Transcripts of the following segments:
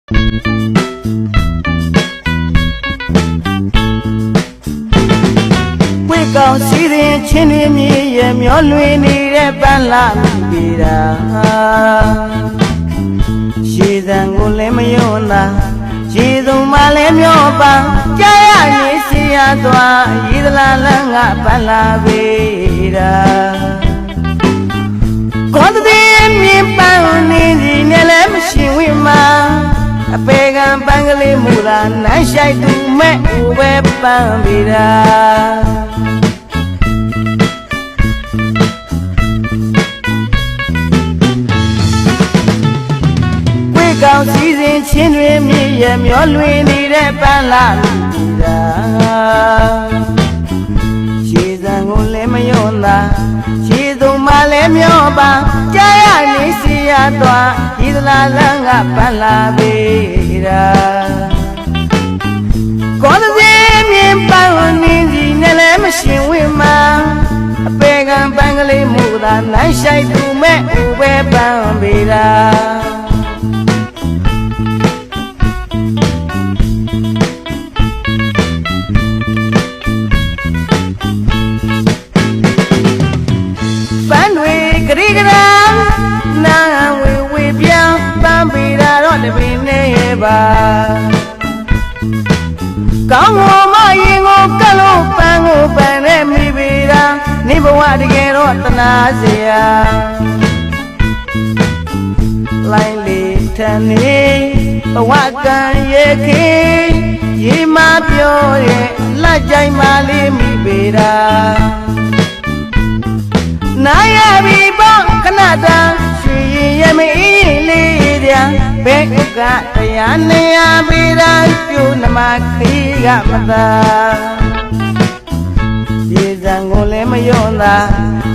ဝိကောင်စီရင်ချင်းတွေမြေရဲ့မျောလွင်နေတဲ့ပန်းလာမိပြီတာရှည်စံကိုလည်းမယုံတာရေစုံမှလည်းမျောပါကြားရနေစီရသွားရည်သလားလန်းကပန်းလာပြီတာကောင်းတဲ့မြင်ပန်းနေစီနဲ့လည်းမရှင်ဝိမာအပေကံပန်းကလေးမူလာနန်းရှိုက်သူမဲ့ဦးပဲပန်းပြီတာကောင်စီစဉ်ချင်းတွေမြည်ရမျောလွင်နေတဲ့ပန်းလာမိတာရှည်စံကိုလည်းမယုံတာရှည်စုံမှလည်းမျောပါကြားရနေစီရသွားဒီသလားလန်းကပန်းလာပေတာကောင်းတဲ့မြင်ပန်းနေစီနဲ့လည်းမရှင်ဝိမာအပေကံပန်းကလေးမူတာနိုင်ရှိုက်သူမဲ့ဦးပဲပန်းပေတာဂရိကရာနာဝေဝေပြောင်းပန်းပေတာတော့တပင်နေပါကောင်းမောမရင်ကိုကတ်လို့ပန်းကိုပန်းနဲ့မိပေတာနေဘဝတကယ်တော့တနာเสียလိုက်လေထန်နေဘဝကံရဲ့ခေရေမပြောရဲ့လက်ကြိုင်ပါလေးမိပေတာနာရပြီပေါ့ခဏတာရွှေရင်ရမအေးလေးတဲ့ဘဲကတရားနေရပြီတာပြုနမခီးကမသာရေစံကိုလည်းမယုံတာ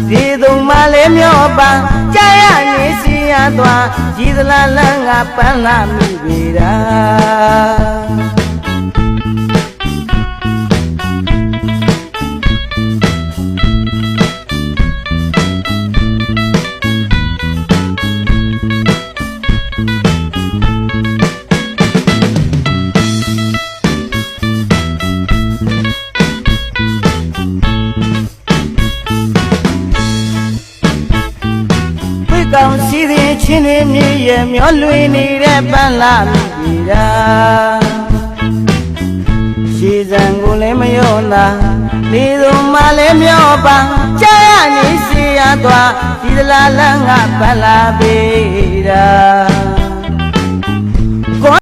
ဒီတုံမှလည်းမျောပါကြားရနေစီရသွားကြီးသလားလန်းကပန်းလာမိပြီတာကောင်စီရင်ချင်းတွေမြေရဲ့မျောလွင်နေတဲ့ပန်းလာမိပြီတာရှည်စံကိုလည်းမယုံတာနေစုံမှလည်းမျောပါကြားရနေစီရသွားဒီသလားလန်းကပန်းလာပြီတာ